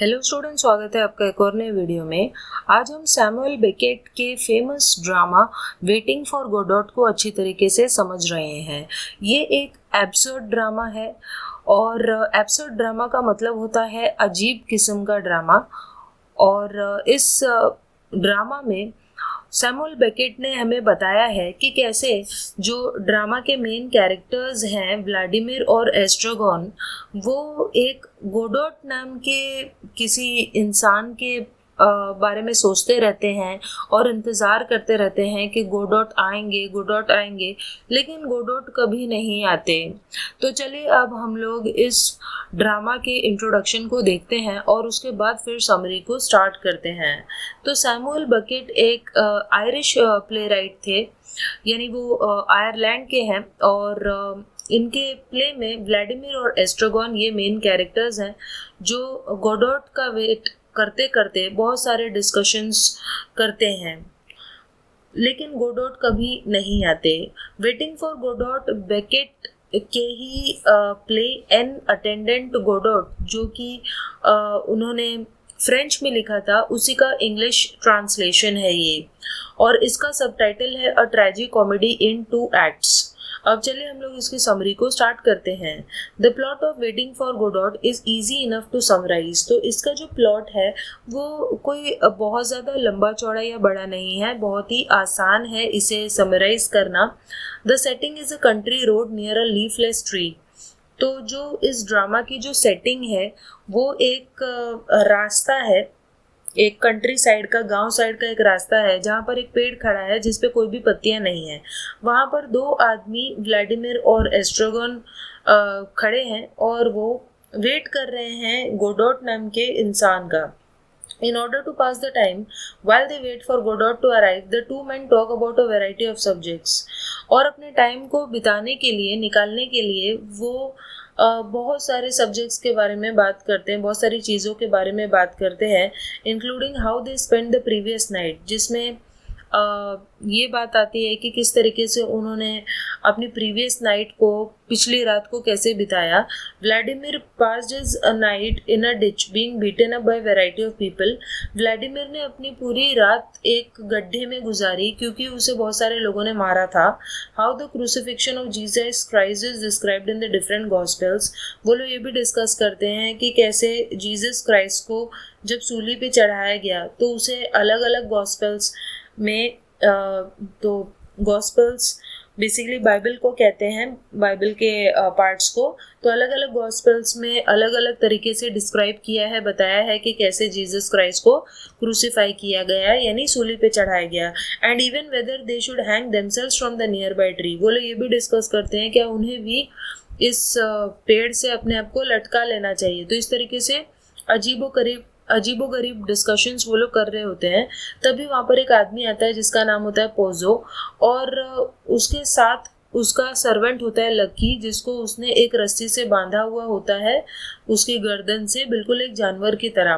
Hello student, स्वागत है आपका एक और नए वीडियो में। आज हम सैमुअल बेकेट के famous drama waiting for Godot को अच्छी तरीके से समझ रहे हैं। ये एक एब्सर्ड ड्रामा है और एब्सर्ड ड्रामा का मतलब होता है अजीब किस्म का ड्रामा। और इस ड्रामा में सैमुअल बेकेट ने हमें बताया है कि कैसे जो ड्रामा के मेन कैरेक्टर्स हैं व्लादिमीर और एस्ट्रागॉन, वो एक गोडोट नाम के किसी इंसान के बारे में सोचते रहते हैं और इंतज़ार करते रहते हैं कि गोडोट आएंगे, लेकिन गोडोट कभी नहीं आते। तो चलिए अब हम लोग इस ड्रामा के इंट्रोडक्शन को देखते हैं और उसके बाद फिर समरी को स्टार्ट करते हैं। तो सैमुअल बेकेट एक आयरिश प्ले राइट थे, यानी वो आयरलैंड के हैं। और इनके प्ले में व्लादिमीर और एस्ट्रागॉन ये मेन कैरेक्टर्स हैं जो गोडोट का वेट करते करते बहुत सारे डिस्कशंस करते हैं, लेकिन गोडोट कभी नहीं आते। वेटिंग फॉर गोडोट बेकेट के ही प्ले एन अटेंडेंट गोडोट, जो कि उन्होंने फ्रेंच में लिखा था, उसी का इंग्लिश ट्रांसलेशन है ये। और इसका सबटाइटल है अ ट्रेजिक कॉमेडी इन 2 एक्ट्स। अब चलिए हम लोग इसकी समरी को स्टार्ट करते हैं। The plot of waiting for Godot is easy enough to summarize. तो इसका जो प्लॉट है वो कोई बहुत ज़्यादा लंबा चौड़ा या बड़ा नहीं है, बहुत ही आसान है इसे समराइज करना। The setting is a country road near a leafless tree. तो जो इस ड्रामा की जो सेटिंग है वो एक रास्ता है, एक कंट्री साइड का, गांव साइड का एक रास्ता है जहाँ पर एक पेड़ खड़ा है जिस पे कोई भी पत्तियां नहीं है। वहाँ पर 2 आदमी व्लादिमीर और एस्ट्रागॉन खड़े हैं और वो वेट कर रहे हैं गोडोट नाम के इंसान का। In order to pass the time while they wait for Godot to arrive, the two men talk about a variety of subjects. और अपने टाइम को बिताने के लिए, निकालने के लिए वो बहुत सारे सब्जेक्ट्स के बारे में बात करते हैं, बहुत सारी चीज़ों के बारे में बात करते हैं, including how they spend the previous night, जिसमें ये बात आती है कि किस तरीके से उन्होंने अपनी प्रीवियस नाइट को, पिछली रात को कैसे बिताया। Vladimir passed his a night in a ditch being beaten up by variety of people. Vladimir ने अपनी पूरी रात एक गड्ढे में गुजारी क्योंकि उसे बहुत सारे लोगों ने मारा था। How the crucifixion of Jesus Christ is described in the different gospels. वो लोग ये भी डिस्कस करते हैं कि कैसे जीसस क्राइस्ट को जब सूली पे चढ़ाया गया तो उसे अलग अलग गॉस्पेल्स में, तो गॉस्पेल्स बेसिकली बाइबल को कहते हैं, बाइबल के पार्ट्स को, तो अलग अलग गॉस्पेल्स में अलग अलग तरीके से डिस्क्राइब किया है, बताया है कि कैसे जीसस क्राइस्ट को क्रूसीफाई किया गया, यानी सूली पे चढ़ाया गया। And even whether they should hang themselves from the near by tree. वो लोग ये भी डिस्कस करते हैं क्या उन्हें भी इस पेड़ से अपने आप को लटका लेना चाहिए। तो इस तरीके से अजीबोगरीब डिस्कशंस वो लोग कर रहे होते हैं। तभी वहाँ पर एक आदमी आता है जिसका नाम होता है पोजो, और उसके साथ उसका सर्वेंट होता है लकी, जिसको उसने एक रस्सी से बांधा हुआ होता है उसकी गर्दन से, बिल्कुल एक जानवर की तरह।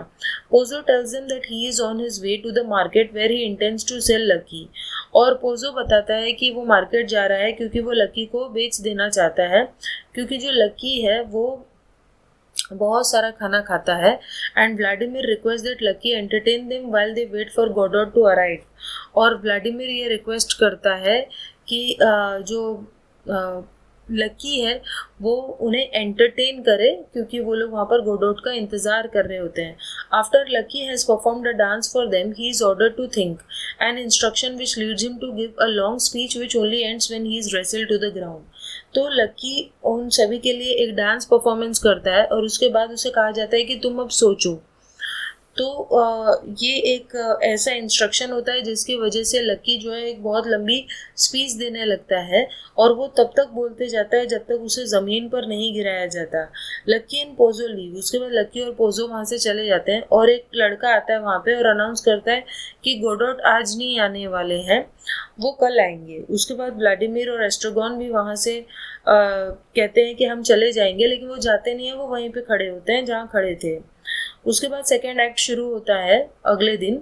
Pozzo tells him that he is on his way to the market where he intends to sell Lucky. और पोजो बताता है कि वो मार्केट जा रहा है क्योंकि वो लकी को बेच देना चाहता है, क्योंकि जो लकी है वो बहुत सारा खाना खाता है। And Vladimir request that Lucky entertain them while they wait for Godot to arrive. और व्लादिमीर ये रिक्वेस्ट करता है कि जो लकी है वो उन्हें एंटरटेन करे, क्योंकि वो लोग वहाँ पर गोडोट का इंतज़ार कर रहे होते हैं। After Lucky has performed a dance for them he is ordered to think an instruction which leads him to give a long speech which only ends when he is wrestled to the ground. तो Lucky उन सभी के लिए एक dance performance करता है और उसके बाद उसे कहा जाता है कि तुम अब सोचो। तो ये एक ऐसा इंस्ट्रक्शन होता है जिसकी वजह से लकी जो है एक बहुत लंबी स्पीच देने लगता है, और वो तब तक बोलते जाता है जब तक उसे ज़मीन पर नहीं गिराया जाता। Lucky and Pozzo leave. उसके बाद लकी और पोजो वहाँ से चले जाते हैं और एक लड़का आता है वहाँ पे और अनाउंस करता है कि गोडोट आज नहीं आने वाले हैं, वो कल आएंगे। उसके बाद व्लादिमीर और एस्ट्रागॉन भी वहाँ से कहते हैं कि हम चले जाएंगे, लेकिन वो जाते नहीं हैं, वो वहीं पे खड़े होते हैं जहाँ खड़े थे। उसके बाद सेकेंड एक्ट शुरू होता है अगले दिन।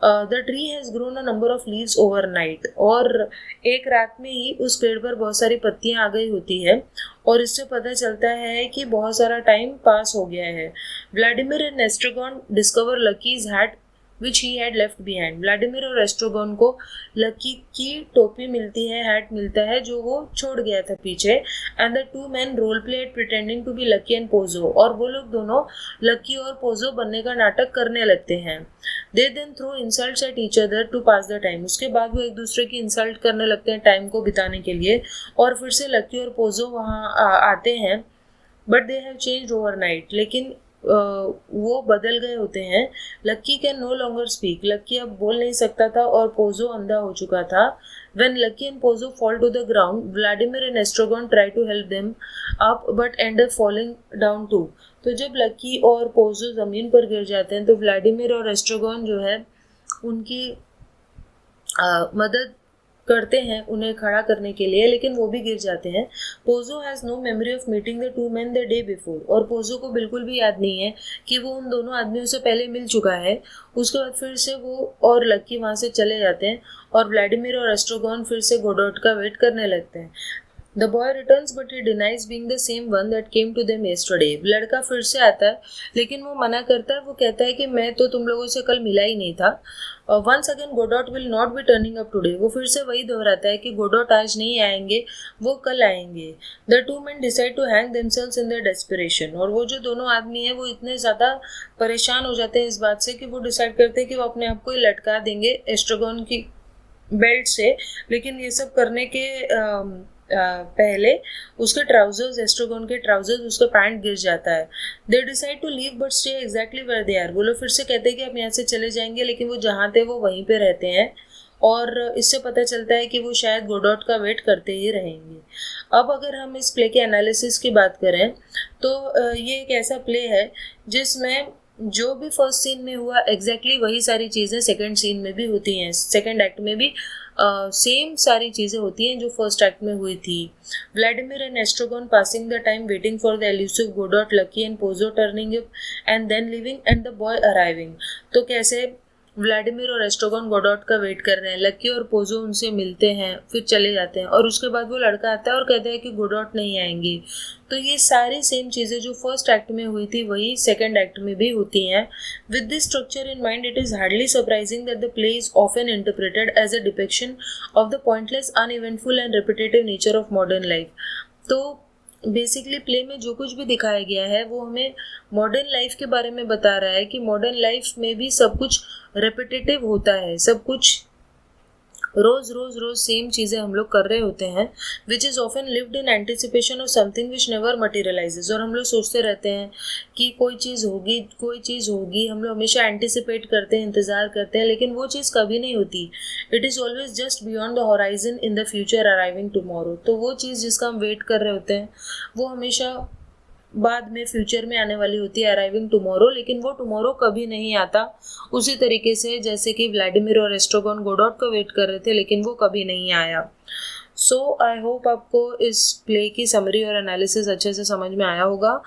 The tree has grown a number of leaves overnight, और एक रात में ही उस पेड़ पर बहुत सारी पत्तियां आ गई होती है, और इससे पता चलता है कि बहुत सारा टाइम पास हो गया है. Vladimir and Estragon discover Lucky's hat which he had left behind. Vladimir और एस्ट्रागॉन को लकी की टोपी मिलती है, हैट मिलता है जो वो छोड़ गया था पीछे. And the two man role play at pretending to be Lucky and Pozzo, और वो लोग दोनों लकी और पोजो बनने का नाटक करने लगते हैं. They then throw insults at each other to pass the time. उसके बाद वो एक दूसरे की इंसल्ट करने लगते हैं टाइम को बिताने के लिए, और फिर से लकी और पोजो वहाँ आते हैं. But they have changed overnight, लेकिन वो बदल गए होते हैं. लक्की कैन नो लॉन्गर स्पीक. लक्की अब बोल नहीं सकता था और पोजो अंधा हो चुका था. When Lucky and Pozo fall to the ground, Vladimir and Estragon try to help them up but end up falling down too. तो जब लक्की और पोजो ज़मीन पर गिर जाते हैं तो व्लादिमीर और एस्ट्रागॉन जो है उनकी मदद करते हैं उन्हें खड़ा करने के लिए, लेकिन वो भी गिर जाते हैं. Pozzo has no memory of meeting the two man the day before. और पोजो को बिल्कुल भी याद नहीं है कि वो उन दोनों आदमियों से पहले मिल चुका है. उसके बाद फिर से वो और लक्की वहाँ से चले जाते हैं, और व्लादिमीर और एस्ट्रागॉन फिर से गोडोट का वेट करने लगते हैं. The boy returns but he denies being the same one that came to them yesterday. लड़का फिर से आता है, लेकिन वो मना करता है. वो कहता है कि मैं तो तुम लोगों से कल मिला ही नहीं था. Once again Godot will not be turning up today. वो फिर से वही दोहराता है कि गोडोट आज नहीं आएंगे, वो कल आएंगे. The two men decide to hang themselves in their desperation. और वो जो दोनों आदमी हैं वो इतने ज़्यादा परेशान हो जाते हैं इस बात से कि वो डिसाइड करते हैं कि वो अपने आप को ही लटका देंगे एस्ट्रागॉन की बेल्ट से. लेकिन ये सब करने के पहले उसके ट्राउजर्स, एस्ट्रागॉन के ट्राउजर्स, उसका पैंट गिर जाता है. They decide to leave but stay exactly where they are. वो लोग फिर से कहते हैं कि हम यहाँ से चले जाएंगे, लेकिन वो जहाँ थे वो वहीं पे रहते हैं, और इससे पता चलता है कि वो शायद गोडोट का वेट करते ही रहेंगे. अब अगर हम इस प्ले के एनालिसिस की बात करें तो ये एक ऐसा प्ले है जिसमें जो भी फर्स्ट सीन में हुआ एग्जैक्टली वही सारी चीज़ें सेकंड सीन में भी होती हैं. सेकंड एक्ट में भी सेम सारी चीज़ें होती हैं जो फर्स्ट एक्ट में हुई थी. Vladimir and Estragon passing the time waiting for the elusive Godot, Lucky and Pozzo turning up and then leaving and the boy arriving. तो कैसे व्लादिमीर और एस्ट्रागॉन गोडोट का वेट कर रहे हैं, लकी और पोजो उनसे मिलते हैं, फिर चले जाते हैं, और उसके बाद वो लड़का आता है और कहता है कि गोडोट नहीं आएंगे. तो ये सारी सेम चीज़ें जो फर्स्ट एक्ट में हुई थी वही सेकंड एक्ट में भी होती हैं. With this structure in mind it is hardly surprising that the play is often interpreted as a depiction of the pointless, uneventful and repetitive nature of modern life. तो basically play में जो कुछ भी दिखाया गया है वो हमें मॉडर्न लाइफ के बारे में बता रहा है कि मॉडर्न लाइफ में भी सब कुछ रिपीटेटिव होता है, सब कुछ रोज रोज रोज सेम चीज़ें हम लोग कर रहे होते हैं. Which is often lived in anticipation of something which never materialises. और हम लोग सोचते रहते हैं कि कोई चीज़ होगी, कोई चीज़ होगी, हम लोग हमेशा एंटिसिपेट करते हैं, इंतज़ार करते हैं, लेकिन वो चीज़ कभी नहीं होती. It is always just beyond the horizon in the future arriving tomorrow. तो वो चीज़ जिसका हम वेट कर रहे होते हैं वो हमेशा बाद में फ्यूचर में आने वाली होती है, अराइविंग टुमारो, लेकिन वो टुमारो कभी नहीं आता. उसी तरीके से जैसे कि व्लादिमीर और एस्ट्रागॉन गोडोट का वेट कर रहे थे लेकिन वो कभी नहीं आया. सो आई होप आपको इस प्ले की समरी और एनालिसिस अच्छे से समझ में आया होगा.